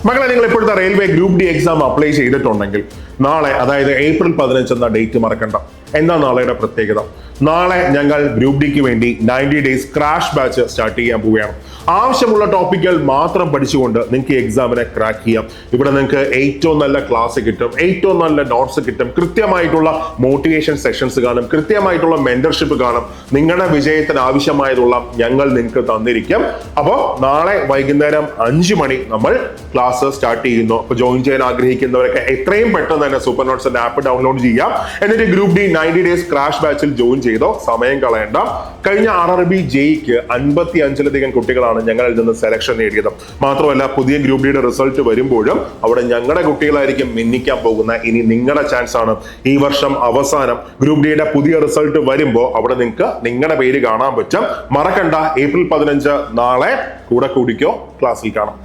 മക്കളെ, നിങ്ങൾ ഇപ്പോഴത്തെ railway group D exam apply ചെയ്തിട്ടുണ്ടെങ്കിൽ നാളെ, അതായത് ഏപ്രിൽ 15 എന്ന ഡേറ്റ് മറക്കണ്ട. എന്താ നാളെയുടെ പ്രത്യേകത? നാളെ ഞങ്ങൾ ഗ്രൂപ്പ് ഡിക്ക് വേണ്ടി 90 ഡേയ്സ് ക്രാഷ് ബാച്ച് സ്റ്റാർട്ട് ചെയ്യാൻ പോവുകയാണ്. ആവശ്യമുള്ള ടോപ്പിക്കുകൾ മാത്രം പഠിച്ചുകൊണ്ട് നിങ്ങൾക്ക് എക്സാമിനെ ക്രാക്ക് ചെയ്യാം. ഇവിടെ നിങ്ങൾക്ക് ഏറ്റവും നല്ല ക്ലാസ് കിട്ടും, ഏറ്റവും നല്ല നോട്ട്സ് കിട്ടും, കൃത്യമായിട്ടുള്ള മോട്ടിവേഷൻ സെഷൻസ് കാണും, കൃത്യമായിട്ടുള്ള മെന്റർഷിപ്പ് കാണും. നിങ്ങളുടെ വിജയത്തിന് ആവശ്യമായതുള്ള ഞങ്ങൾ നിങ്ങൾക്ക് തന്നിരിക്കും. അപ്പോൾ നാളെ വൈകുന്നേരം 5 മണി നമ്മൾ ക്ലാസ് സ്റ്റാർട്ട് ചെയ്യുന്നു. അപ്പോൾ ജോയിൻ ചെയ്യാൻ ആഗ്രഹിക്കുന്നവരൊക്കെ എത്രയും പെട്ടെന്ന് തന്നെ സൂപ്പർ നോട്ട്സിന്റെ ആപ്പ് ഡൗൺലോഡ് ചെയ്യാം. എന്നിട്ട് ഗ്രൂപ്പ് ഡി 90 ഡേയ്സ് ക്രാഷ് ബാച്ചിൽ ജോയിൻ ചെയ്തോ. സമയം കളയണ്ട. കഴിഞ്ഞ RRB ജെയ്ക്ക് 55-ലധികം കുട്ടികളാണ് ഞങ്ങളിൽ നിന്ന് സെലക്ഷൻ നേടിയത്. മാത്രമല്ല, പുതിയ ഗ്രൂപ്പ് ഡിയുടെ റിസൾട്ട് വരുമ്പോഴും അവിടെ ഞങ്ങളുടെ കുട്ടികളായിരിക്കും മിന്നിക്കാൻ പോകുന്ന. ഇനി നിങ്ങളുടെ ചാൻസ് ആണ്. ഈ വർഷം അവസാനം ഗ്രൂപ്പ് ഡിയുടെ പുതിയ റിസൾട്ട് വരുമ്പോൾ അവിടെ നിങ്ങൾക്ക് നിങ്ങളുടെ പേര് കാണാൻ പറ്റും. മറക്കണ്ട, ഏപ്രിൽ 15 നാളെ കൂടെ കൂടിക്കോ. ക്ലാസ്സിൽ കാണാം.